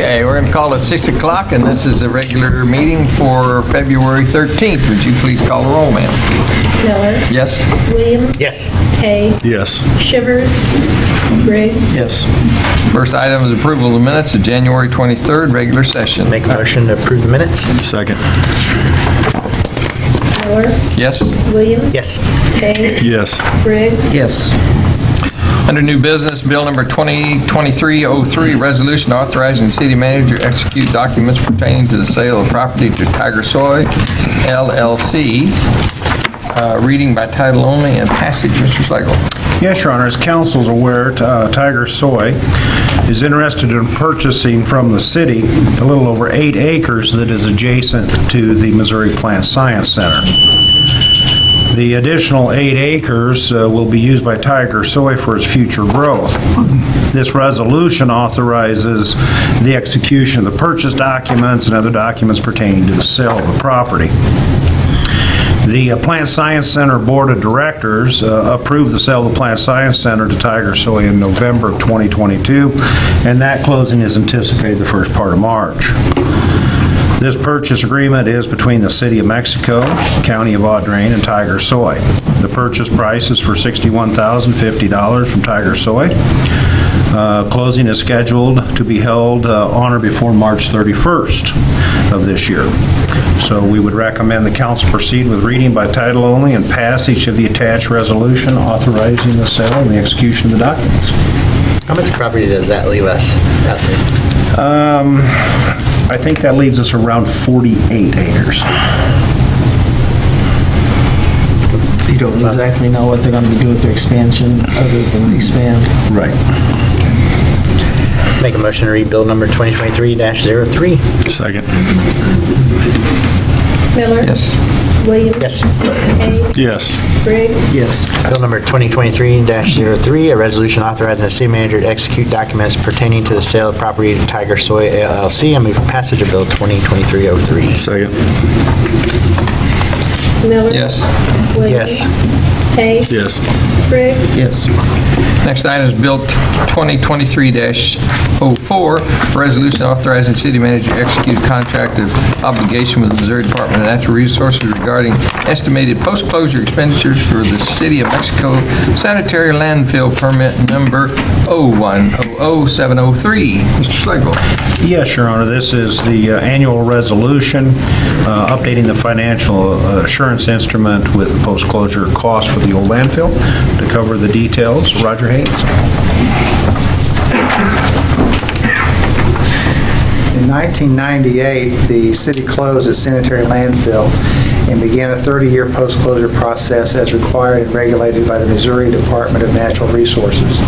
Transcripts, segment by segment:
Okay, we're going to call it 6 o'clock, and this is a regular meeting for February 13th. Would you please call the roll, ma'am? Miller. Yes? Williams. Yes. Hay. Yes. Shivers. Briggs. Yes. First item is approval of the minutes of January 23rd, regular session. Make a motion to approve the minutes? Second. Miller. Yes? Williams. Yes. Hay. Yes. Briggs. Yes. Under new business, bill number 2023-03, resolution authorizing the city manager to execute documents pertaining to the sale of property to Tiger Soy LLC. Reading by title only and passage. Mr. Slagle. Yes, Your Honor. As council's aware, Tiger Soy is interested in purchasing from the city a little over 8 acres that is adjacent to the Missouri Plant Science Center. The additional 8 acres will be used by Tiger Soy for its future growth. This resolution authorizes the execution of the purchase documents and other documents pertaining to the sale of the property. The Plant Science Center Board of Directors approved the sale of the Plant Science Center to Tiger Soy in November of 2022, and that closing is anticipated the first part of March. This purchase agreement is between the City of Mexico, County of Audrain, and Tiger Soy. The purchase price is for $61,050 from Tiger Soy. Closing is scheduled to be held on or before March 31st of this year. So we would recommend the council proceed with reading by title only and passage of the attached resolution authorizing the sale and the execution of the documents. How much property does that leave us out there? I think that leaves us around 48 acres. You don't exactly know what they're going to be doing with their expansion, other than expand. Right. Make a motion to read bill number 2023-03. Second. Miller. Yes. Williams. Yes. Hay. Yes. Briggs. Yes. Bill number 2023-03, a resolution authorizing the city manager to execute documents pertaining to the sale of property to Tiger Soy LLC. I move for passage of bill 2023-03. Second. Miller. Yes. Williams. Yes. Hay. Yes. Briggs. Yes. Next item is Bill 2023-04, resolution authorizing the city manager to execute a contract of obligation with the Missouri Department of Natural Resources regarding estimated post-closure expenditures for the City of Mexico sanitary landfill permit number 0100703. Mr. Slagle. Yes, Your Honor. This is the annual resolution updating the financial assurance instrument with the post-closure cost for the old landfill. To cover the details, Roger Haynes. In 1998, the city closed its sanitary landfill and began a 30-year post-closure process as required and regulated by the Missouri Department of Natural Resources.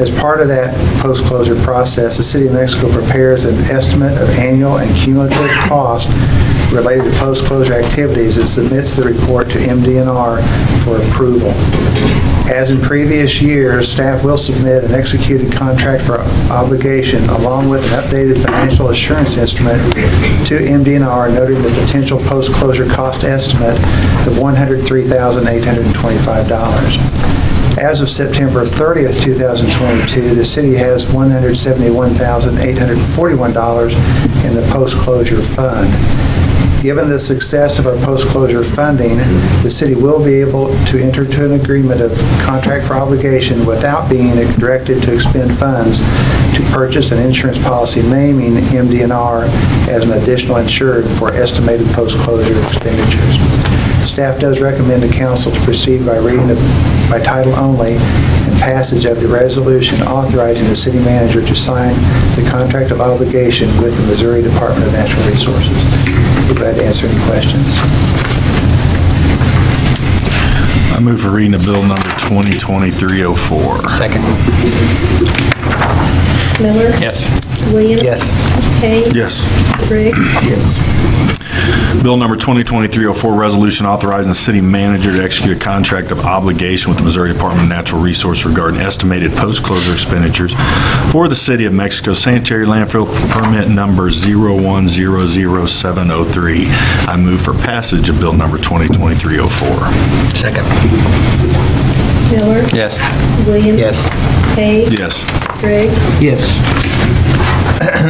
As part of that post-closure process, the City of Mexico prepares an estimate of annual and cumulative cost related to post-closure activities and submits the report to MDNR for approval. As in previous years, staff will submit an executed contract for obligation along with an updated financial assurance instrument to MDNR noting the potential post-closure cost estimate of $103,825. As of September 30th, 2022, the city has $171,841 in the post-closure fund. Given the success of our post-closure funding, the city will be able to enter into an agreement of contract for obligation without being directed to expend funds to purchase an insurance policy naming MDNR as an additional insured for estimated post-closure expenditures. Staff does recommend the council to proceed by reading by title only and passage of the resolution authorizing the city manager to sign the contract of obligation with the Missouri Department of Natural Resources. Be glad to answer any questions. I move for reading of bill number 2023-04. Second. Miller. Yes. Williams. Yes. Hay. Yes. Briggs. Yes. Bill number 2023-04, resolution authorizing the city manager to execute a contract of obligation with the Missouri Department of Natural Resources regarding estimated post-closure expenditures for the City of Mexico sanitary landfill permit number 0100703. I move for passage of bill number 2023-04. Second. Miller. Yes. Williams. Yes. Hay. Yes. Briggs. Yes.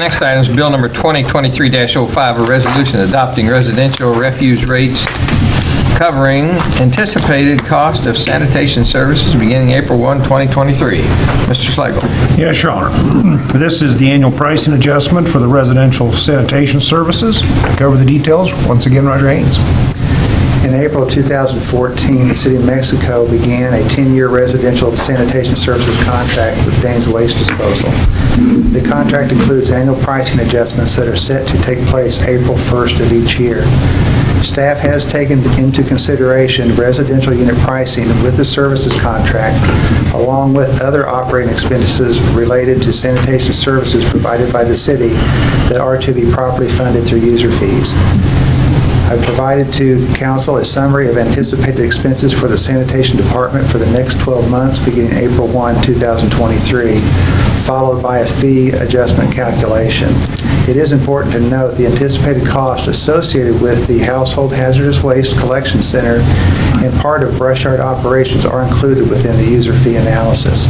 next item is Bill number 2023-05, a resolution adopting residential refuse rates covering anticipated cost of sanitation services beginning April 1, 2023. Mr. Slagle. Yes, Your Honor. This is the annual pricing adjustment for the residential sanitation services. To cover the details, once again, Roger Haynes. In April 2014, the City of Mexico began a 10-year residential sanitation services contract with Danes Waste Disposal. The contract includes annual pricing adjustments that are set to take place April 1st of each year. Staff has taken into consideration residential unit pricing with the services contract, along with other operating expenses related to sanitation services provided by the city that are to be properly funded through user fees. I've provided to council a summary of anticipated expenses for the sanitation department for the next 12 months beginning April 1, 2023, followed by a fee adjustment calculation. It is important to note the anticipated cost associated with the Household Hazardous Waste Collection Center and part of brush yard operations are included within the user fee analysis.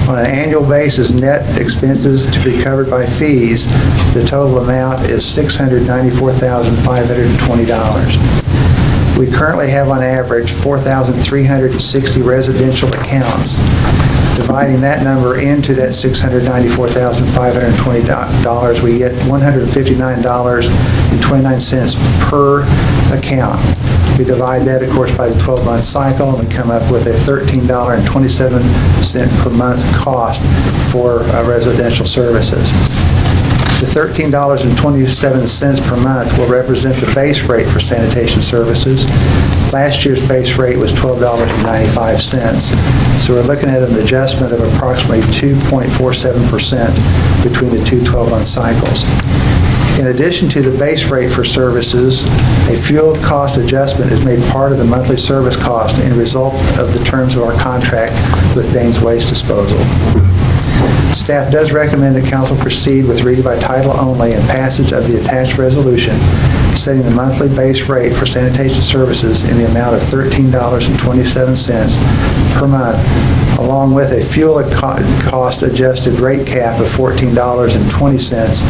On an annual basis, net expenses to be covered by fees, the total amount is $694,520. We currently have on average 4,360 residential accounts. Dividing that number into that $694,520, we get $159.29 per account. We divide that, of course, by the 12-month cycle, and we come up with a $13.27 per month cost for residential services. The $13.27 per month will represent the base rate for sanitation services. Last year's base rate was $12.95, so we're looking at an adjustment of approximately 2.47% between the two 12-month cycles. In addition to the base rate for services, a fuel cost adjustment is made part of the monthly service cost in result of the terms of our contract with Danes Waste Disposal. Staff does recommend that council proceed with reading by title only and passage of the attached resolution setting the monthly base rate for sanitation services in the amount of $13.27 per month, along with a fuel cost adjusted rate cap of $14.20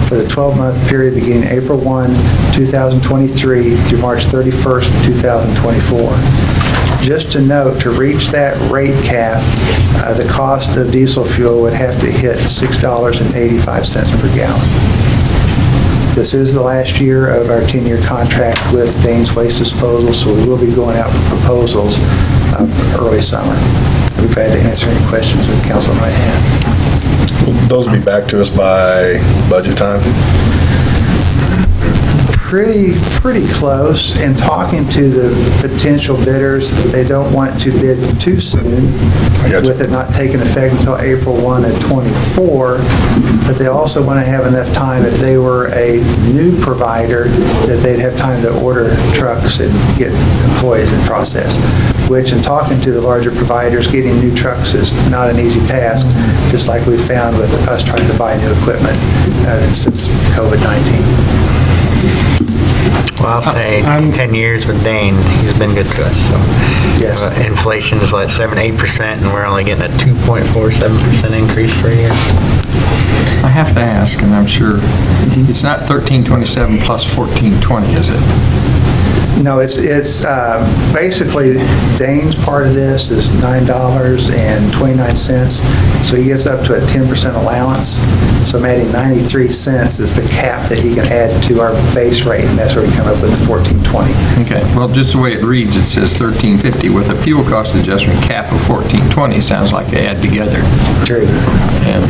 for the 12-month period beginning April 1, 2023 through March 31st, 2024. Just to note, to reach that rate cap, the cost of diesel fuel would have to hit $6.85 per gallon. This is the last year of our 10-year contract with Danes Waste Disposal, so we will be going out for proposals early summer. I'll be glad to answer any questions that the council might have. Those will be back to us by budget time? Pretty close. In talking to the potential bidders, they don't want to bid too soon with it not taking effect until April 1 of '24, but they also want to have enough time if they were a new provider that they'd have time to order trucks and get employees in process, which in talking to the larger providers, getting new trucks is not an easy task, just like we found with us trying to buy new equipment since COVID-19. Well, I'll say 10 years with Dane, he's been good to us. So. Yes. Inflation is like 7-8%, and we're only getting a 2.47% increase per year. I have to ask, and I'm sure, it's not 1327 plus 1420, is it? No, it's basically Dane's part of this is $9.29, so he gets up to a 10% allowance. So I'm adding 93 cents is the cap that he can add to our base rate, and that's where we come up with the 1420. Okay, well, just the way it reads, it says 1350 with a fuel cost adjustment cap of 1420. Sounds like they add together. True. And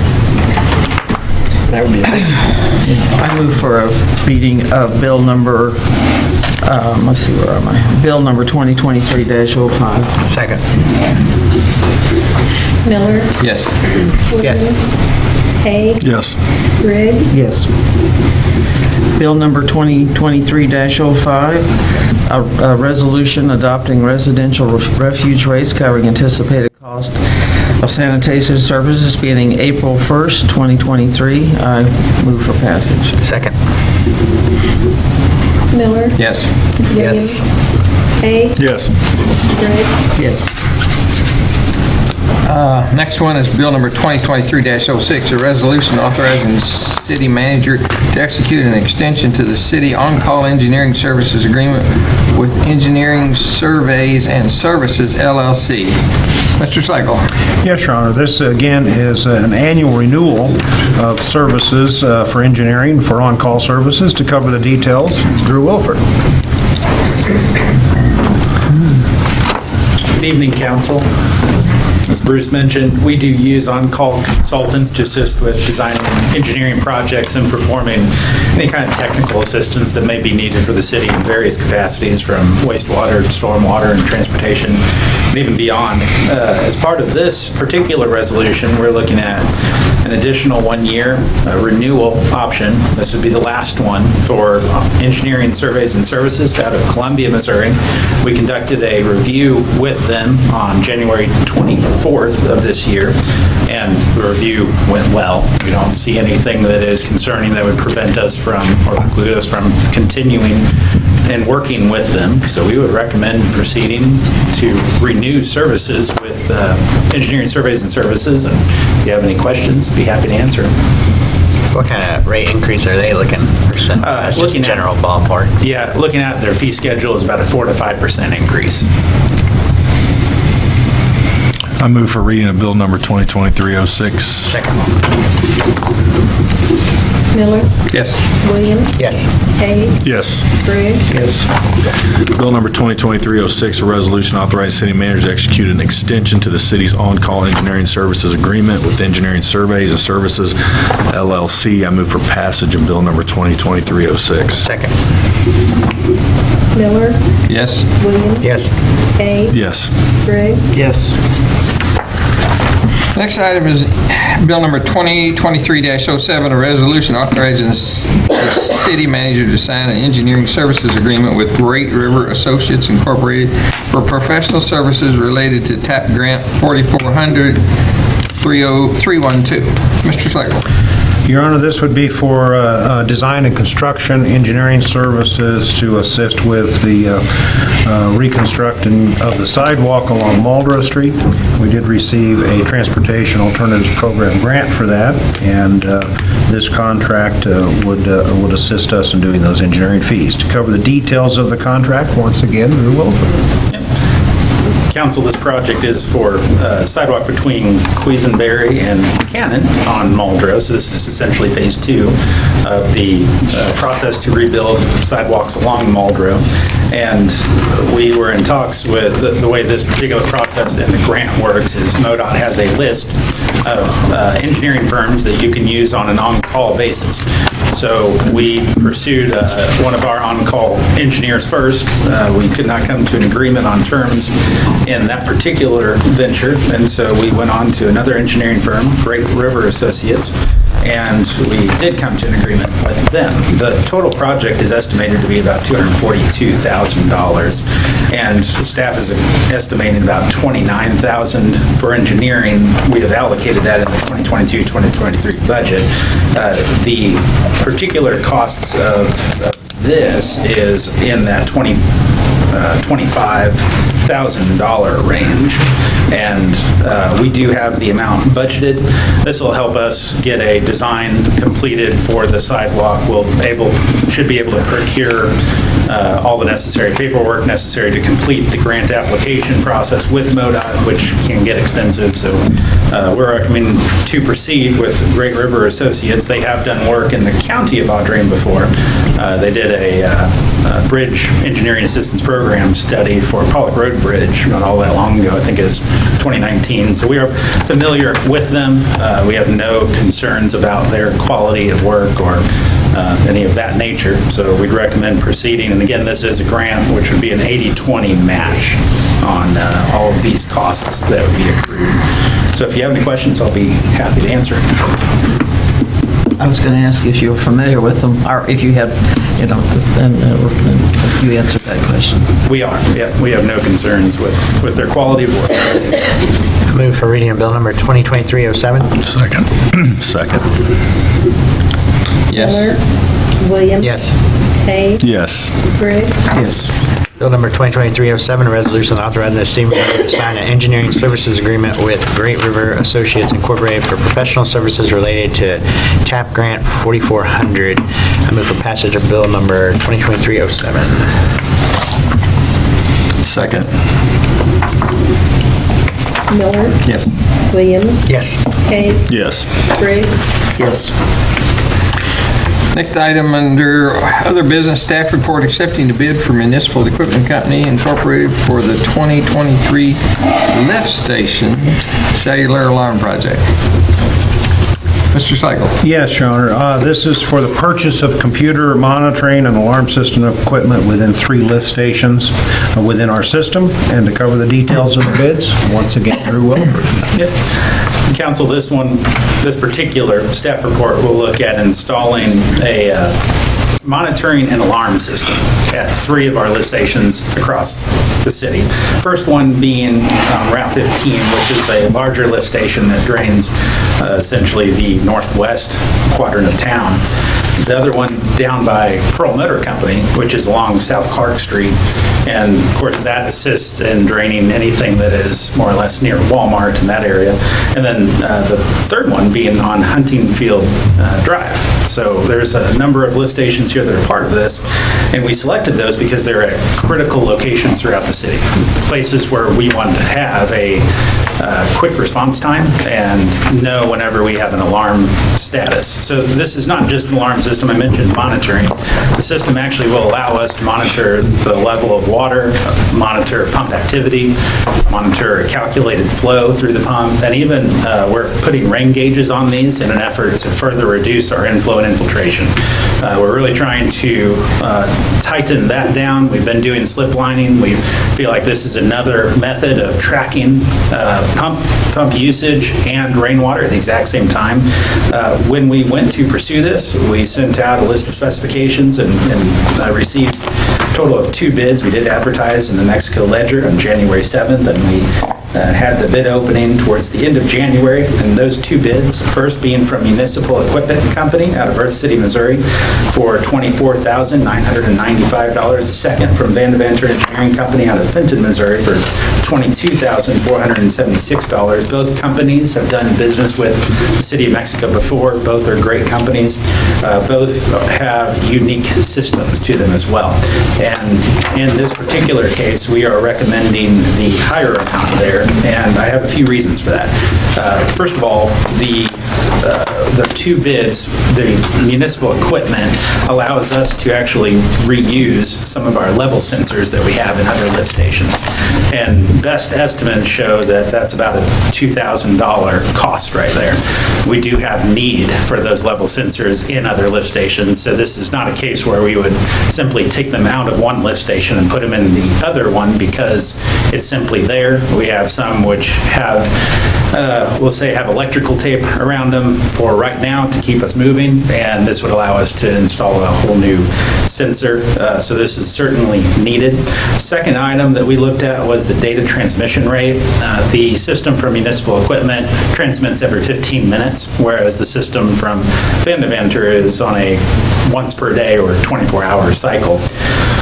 That would be I move for a reading of bill number, let's see, where am I? Bill number 2023-05. Second. Miller, yes. Williams, Hay, Yes. Briggs, Yes. Bill number 2023-05, a resolution adopting residential refuge rates covering anticipated cost of sanitation services beginning April 1st, 2023. I move for passage. Second. Miller, Yes. Williams, Yes. Hay, Yes. Briggs, Yes. Next one is Bill number 2023-06, a resolution authorizing the city manager to execute an extension to the city on-call engineering services agreement with Engineering Surveys and Services, LLC. Mr. Slagle. Yes, Your Honor. This, again, is an annual renewal of services for engineering, for on-call services. To cover the details, Drew Wilford. Good evening, council. As Bruce mentioned, we do use on-call consultants to assist with designing engineering projects and performing any kind of technical assistance that may be needed for the city in various capacities, from wastewater, stormwater, and transportation, and even beyond. As part of this particular resolution, we're looking at an additional 1-year renewal option. This would be the last one for Engineering Surveys and Services out of Columbia, Missouri. We conducted a review with them on January 24th of this year, and the review went well. We don't see anything that is concerning that would prevent us from, or preclude us from continuing and working with them. So we would recommend proceeding to renew services with Engineering Surveys and Services. And if you have any questions, be happy to answer them. What kind of rate increase are they looking for? That's just Looking at- general ballpark. Yeah, looking at their fee schedule is about a 4 to 5% increase. I move for reading of Bill number 2023-06. Second. Miller, Yes. Williams, Yes. Hay, Yes. Briggs, Yes. Bill number 2023-06, a resolution authorizing city manager to execute an extension to the city's on-call engineering services agreement with Engineering Surveys and Services, LLC. I move for passage of Bill number 2023-06. Second. Miller, Yes. Williams, Yes. Hay, Yes. Briggs, Yes. Next item is Bill number 2023-07, a resolution authorizing the city manager to sign an engineering services agreement with Great River Associates Incorporated for professional services related to TAP Grant 4400-312. Mr. Slagle. Your Honor, this would be for design and construction engineering services to assist with the reconstructing of the sidewalk along Muldrow Street. We did receive a Transportation Alternatives Program grant for that, and this contract would assist us in doing those engineering fees. To cover the details of the contract, once again, Drew Wilford. Council, this project is for sidewalk between Quisenberry and Buchanan on Muldrow. So this is essentially phase 2 of the process to rebuild sidewalks along Muldrow. And we were in talks with the way this particular process and the grant works is MoDOT has a list of engineering firms that you can use on an on-call basis. So we pursued one of our on-call engineers first. We could not come to an agreement on terms in that particular venture, and so we went on to another engineering firm, Great River Associates, and we did come to an agreement with them. The total project is estimated to be about $242,000, and staff is estimating about $29,000 for engineering. We have allocated that in the 2022-2023 budget. The particular costs of this is in that $25,000 range, and we do have the amount budgeted. This will help us get a design completed for the sidewalk. Should be able to procure all the necessary paperwork necessary to complete the grant application process with MoDOT, which can get extensive. So we're recommending to proceed with Great River Associates. They have done work in the county of Audrain before. They did a bridge engineering assistance program study for Pollock Road Bridge not all that long ago. I think it was 2019. So we are familiar with them. We have no concerns about their quality of work or any of that nature. So we'd recommend proceeding. And again, this is a grant, which would be an 80-20 match on all of these costs that would be accrued. So if you have any questions, I'll be happy to answer. I was going to ask if you were familiar with them, or if you had, and you answered that question. We are. Yeah, we have no concerns with their quality of work. Move for reading of bill number 2023-07. Second. Second. Yes. Miller, Williams, Yes. Hay, Yes. Briggs, Yes. Bill number 2023-07, a resolution authorizing the city manager to sign an engineering services agreement with Great River Associates Incorporated for professional services related to TAP Grant 4400. I move for passage of bill number 2023-07. Second. Miller, Yes. Williams. Yes. Kay, Yes. Briggs, Yes. Next item under other business, staff report accepting the bid for Municipal Equipment Company Incorporated for the 2023 lift station cellular alarm project. Mr. Seigel. Yes, Your Honor. This is for the purchase of computer monitoring and alarm system equipment within 3 lift stations within our system. And to cover the details of the bids, once again, Drew Wilbur. Council, this particular staff report will look at installing a monitoring and alarm system at 3 of our lift stations across the city. First one being Route 15, which is a larger lift station that drains essentially the northwest quadrant of town. The other one down by Pearl Motor Company, which is along South Clark Street. And of course, that assists in draining anything that is more or less near Walmart in that area. And then the third one being on Huntingfield Drive. So there's a number of lift stations here that are part of this. And we selected those because they're at critical locations throughout the city. Places where we want to have a quick response time and know whenever we have an alarm status. So this is not just an alarm system. I mentioned monitoring. The system actually will allow us to monitor the level of water, monitor pump activity, monitor calculated flow through the pump, and even we're putting rain gauges on these in an effort to further reduce our inflow and infiltration. We're really trying to tighten that down. We've been doing slip lining. We feel like this is another method of tracking pump usage and rainwater at the exact same time. When we went to pursue this, we sent out a list of specifications and received a total of 2 bids. We did advertise in the Mexico Ledger on January 7th, and we had the bid opening towards the end of January. And those 2 bids, first being from Municipal Equipment Company out of Earth City, Missouri for $24,995. The second from Vandevanter Engineering Company out of Fenton, Missouri for $22,476. Both companies have done business with the City of Mexico before. Both are great companies. Both have unique systems to them as well. And in this particular case, we are recommending the higher amount there, and I have a few reasons for that. First of all, the 2 bids, the municipal equipment allows us to actually reuse some of our level sensors that we have in other lift stations. And best estimates show that that's about a $2,000 cost right there. We do have need for those level sensors in other lift stations, so this is not a case where we would simply take them out of one lift station and put them in the other one because it's simply there. We have some which have, we'll say, have electrical tape around them for right now to keep us moving, and this would allow us to install a whole new sensor. So this is certainly needed. Second item that we looked at was the data transmission rate. The system for municipal equipment transmits every 15 minutes, whereas the system from Vandevanter is on a once per day or 24-hour cycle.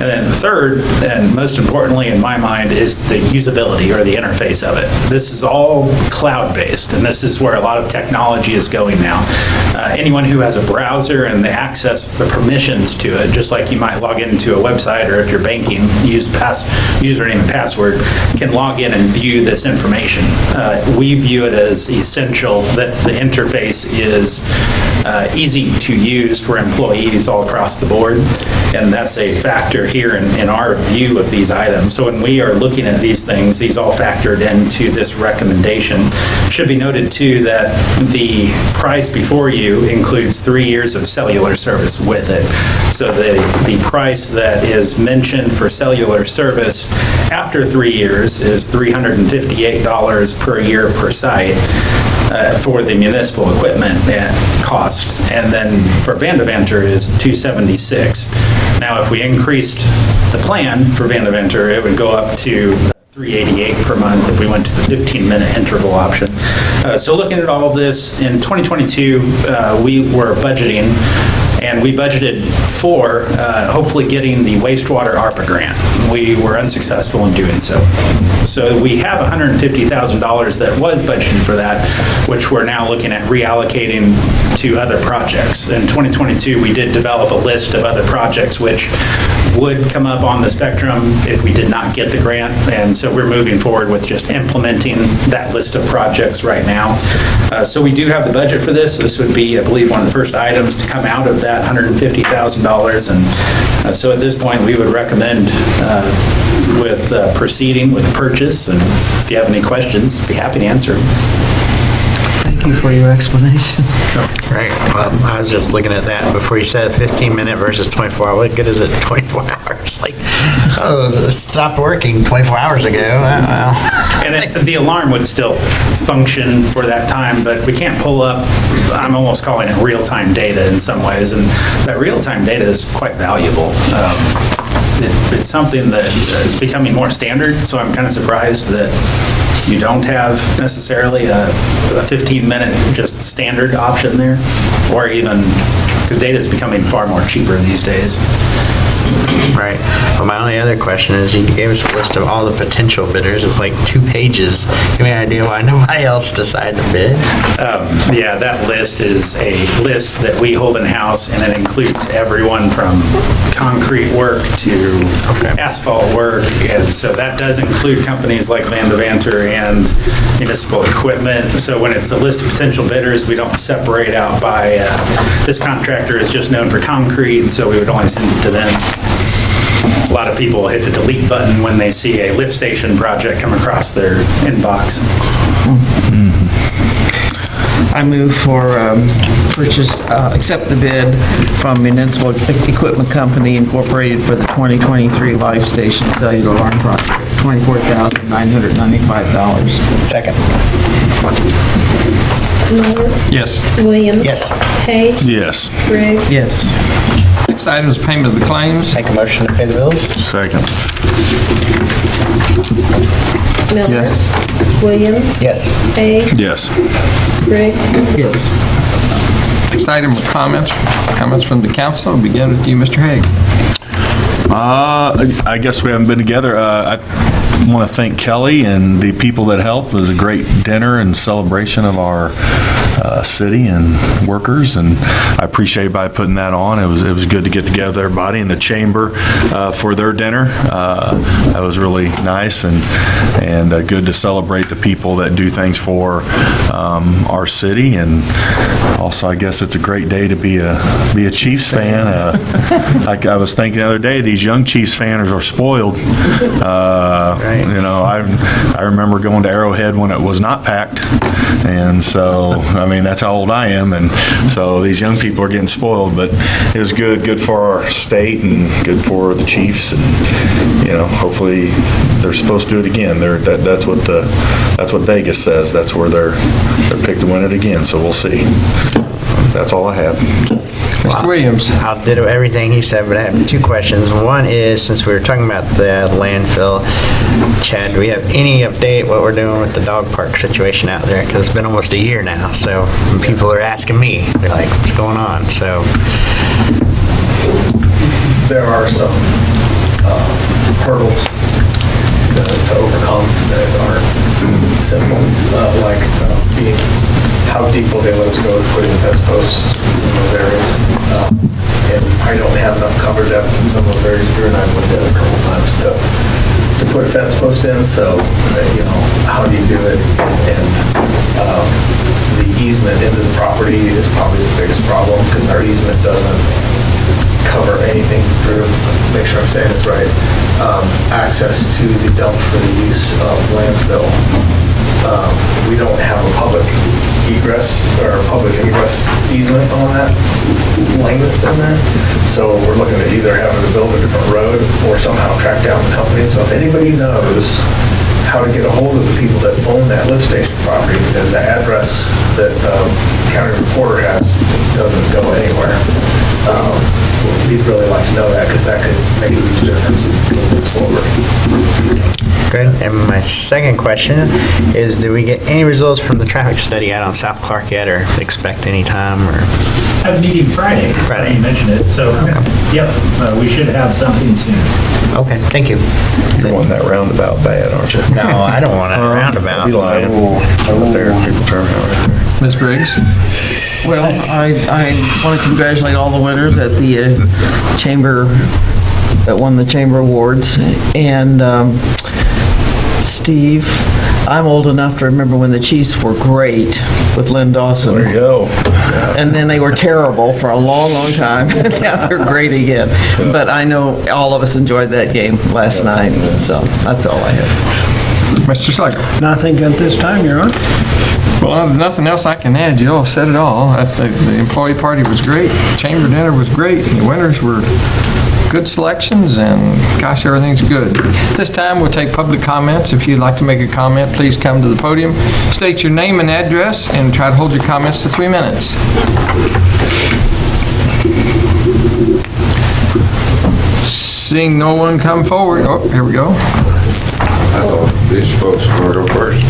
And then the third, and most importantly in my mind, is the usability or the interface of it. This is all cloud-based, and this is where a lot of technology is going now. Anyone who has a browser and the access, the permissions to it, just like you might log into a website or if you're banking, use username and password, can log in and view this information. We view it as essential that the interface is easy to use for employees all across the board, and that's a factor here in our view of these items. So when we are looking at these things, these all factored into this recommendation. Should be noted too that the price before you includes 3 years of cellular service with it. So the price that is mentioned for cellular service after 3 years is $358 per year per site for the municipal equipment costs, and then for Vandevanter is $276. Now, if we increased the plan for Vandevanter, it would go up to $388 per month if we went to the 15-minute interval option. So looking at all of this, in 2022, we were budgeting And we budgeted for hopefully getting the wastewater ARPA grant. We were unsuccessful in doing so. So we have $150,000 that was budgeted for that, which we're now looking at reallocating to other projects. In 2022, we did develop a list of other projects which would come up on the spectrum if we did not get the grant. And so we're moving forward with just implementing that list of projects right now. So we do have the budget for this. This would be, I believe, one of the first items to come out of that $150,000. And so at this point, we would recommend with proceeding with the purchase. And if you have any questions, be happy to answer. Thank you for your explanation. Right, well, I was just looking at that before you said 15-minute versus 24 hour. What good is it, 24 hours? Like, oh, it stopped working 24 hours ago. Well. And the alarm would still function for that time, but we can't pull up, I'm almost calling it real-time data in some ways, and that real-time data is quite valuable. It's something that is becoming more standard, so I'm kind of surprised that you don't have necessarily a 15-minute just standard option there, or even, because data is becoming far more cheaper these days. Right. Well, my only other question is, you gave us a list of all the potential bidders. It's like 2 pages. Give me an idea why nobody else decided to bid? Yeah, that list is a list that we hold in-house, and it includes everyone from concrete work to asphalt work. And so that does include companies like Van Devanter and municipal equipment. So when it's a list of potential bidders, we don't separate out by, this contractor is just known for concrete, and so we would only send it to them. A lot of people hit the delete button when they see a lift station project come across their inbox. I move for purchase, accept the bid from Municipal Equipment Company Incorporated for the 2023 Life Station Cellular Alarm Project, $24,995. Second. Miller, Yes. Williams. Yes. Hay, Yes. Briggs. Yes. Next item is payment of the claims. Make a motion to pay the bills? Second. Miller. Yes. Williams. Yes. Hay, Yes. Briggs. Yes. Next item are comments from the council. I'll begin with you, Mr. Hague. I guess we haven't been together. I want to thank Kelly and the people that helped. It was a great dinner and celebration of our city and workers, and I appreciate everybody putting that on. It was good to get together, everybody in the chamber for their dinner. That was really nice and good to celebrate the people that do things for our city. And also, I guess it's a great day to be a Chiefs fan. Like I was thinking the other day, these young Chiefs fans are spoiled. Right. You know, I remember going to Arrowhead when it was not packed, and so I mean that's how old I am, and so these young people are getting spoiled. But it was good for our state and good for the Chiefs, and you know, hopefully they're supposed to do it again. That's what Vegas says. That's where they're picked to win it again. So we'll see. That's all I have. Mr. Williams. I'll ditto everything he said, but I have 2 questions. One is, since we were talking about the landfill, Chad, do we have any update what we're doing with the dog park situation out there? Because it's been almost a year now, so people are asking me, they're like, what's going on? So, There are some hurdles to overcome that aren't simple, like how deep will they let us go with putting the fence posts in some of those areas. And I don't have enough cover depth in some of those areas. Drew and I looked at it a couple times to put a fence post in, so, you know, how do you do it? And the easement into the property is probably the biggest problem, because our easement doesn't cover anything through, make sure I'm saying this right, access to the dump for the use of landfill. We don't have a public egress or public ingress easement on that lane that's in there. So we're looking at either having to build a different road or somehow track down the company. So if anybody knows how to get a hold of the people that own that lift station property, because the address that county reporter has doesn't go anywhere. we'd really like to know that, because that could make a huge difference moving forward. Good. And my second question is, do we get any results from the traffic study out on South Clark yet, or expect any time, or? I have a meeting Friday. Friday. You mentioned it, so, yep, we should have something soon. Okay, thank you. You're wanting that roundabout bad, aren't you? No, I don't want a roundabout. Be lying. Over there, people turn out right there. Ms. Briggs? Well, I want to congratulate all the winners at the chamber, that won the chamber awards. And Steve, I'm old enough to remember when the Chiefs were great with Lynn Dawson. There you go. And then they were terrible for a long, long time. Now they're great again. But I know all of us enjoyed that game last night, so that's all I have. Mr. Schlegel? Nothing at this time, Your Honor. Well, nothing else I can add. You all said it all. The employee party was great. Chamber dinner was great. The winners were good selections, and gosh, everything's good. This time, we'll take public comments. If you'd like to make a comment, please come to the podium. State your name and address, and try to hold your comments to 3 minutes. Seeing no one come forward. Oh, here we go. These folks want to go first.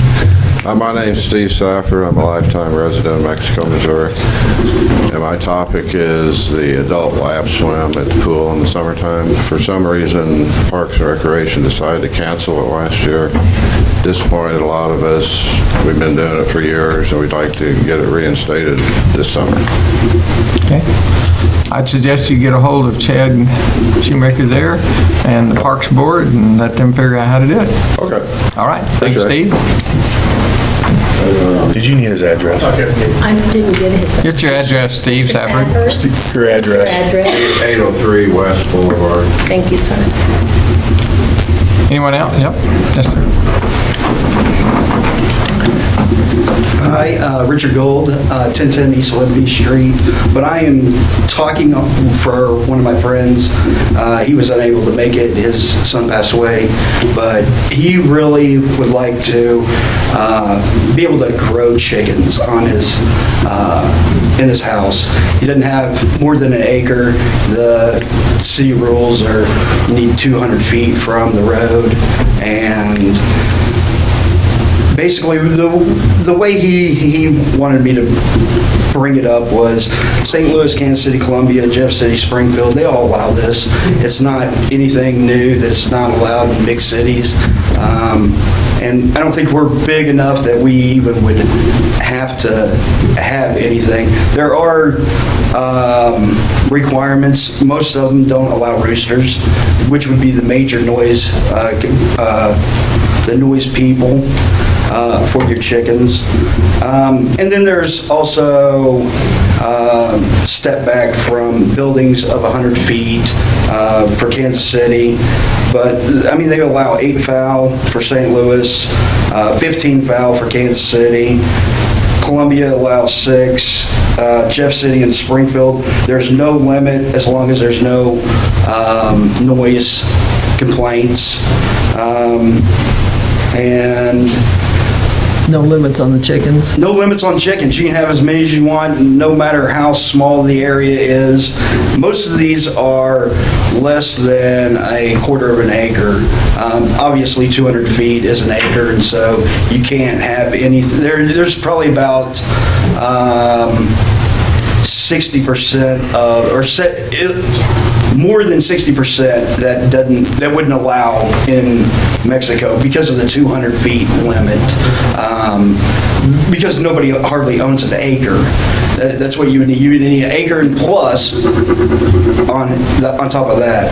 My name's Steve Seifert. I'm a lifetime resident of Mexico, Missouri. And my topic is the adult lap swim at the pool in the summertime. For some reason, Parks and Recreation decided to cancel it last year. Disappointed a lot of us. We've been doing it for years, and we'd like to get it reinstated this summer. Okay. I'd suggest you get a hold of Chad Shoemaker there and the Parks Board and let them figure out how to do it. Okay. All right. Thanks, Appreciate it. Steve. Did you need his address? I didn't get it. Get your address, Steve Safford. Your address. Your address. 803 West Boulevard. Thank you, sir. Anyone else? Yep. Yes, sir. Hi, Richard Gold, 1010 East Liberty Street, but I am talking for one of my friends. He was unable to make it. His son passed away, but he really would like to be able to grow chickens on in his house. He doesn't have more than an acre. The city rules are you need 200 feet from the road, and basically, the way he wanted me to bring it up was St. Louis, Kansas City, Columbia, Jeff City, Springfield, they all allow this. It's not anything new that it's not allowed in big cities. And I don't think we're big enough that we even would have to have anything. There are requirements. Most of them don't allow roosters, which would be the major noise, the noise people. For your chickens. And then there's also step back from buildings of 100 feet for Kansas City. But, I mean, they allow 8 fowl for St. Louis, 15 fowl for Kansas City. Columbia allows 6. Jeff City and Springfield, there's no limit as long as there's no noise complaints. And No limits on the chickens? no limits on chickens. You can have as many as you want, no matter how small the area is. Most of these are less than a quarter of an acre. Obviously, 200 feet is an acre, and so you can't have anything. There's probably about 60% of, or more than 60% that wouldn't allow in Mexico because of the 200 feet limit. Because nobody hardly owns an acre. That's what you would need. You would need an acre and plus on top of that.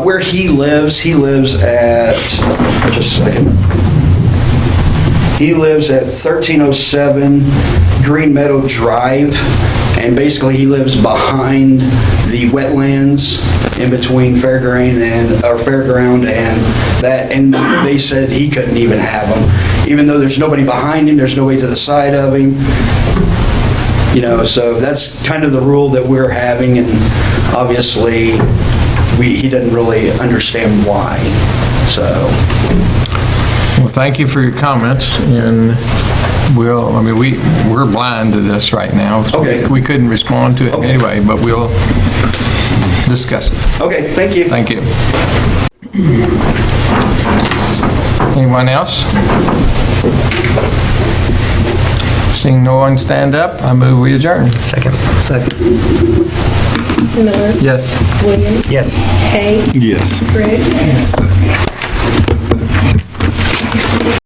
Where he lives at, just a second. He lives at 1307 Green Meadow Drive, and basically he lives behind the wetlands in between Fairground and that, and they said he couldn't even have them. Even though there's nobody behind him, there's nobody to the side of him. You know, so that's kind of the rule that we're having, and obviously he doesn't really understand why, so. Well, thank you for your comments, and we're blind to this right now. So Okay. we couldn't respond to it anyway, but we'll discuss it. Okay, thank you. Thank you. Anyone else? Seeing no one stand up, I move we adjourn. Second. Miller, Yes. Williams, Yes. Hay, Yes. Briggs.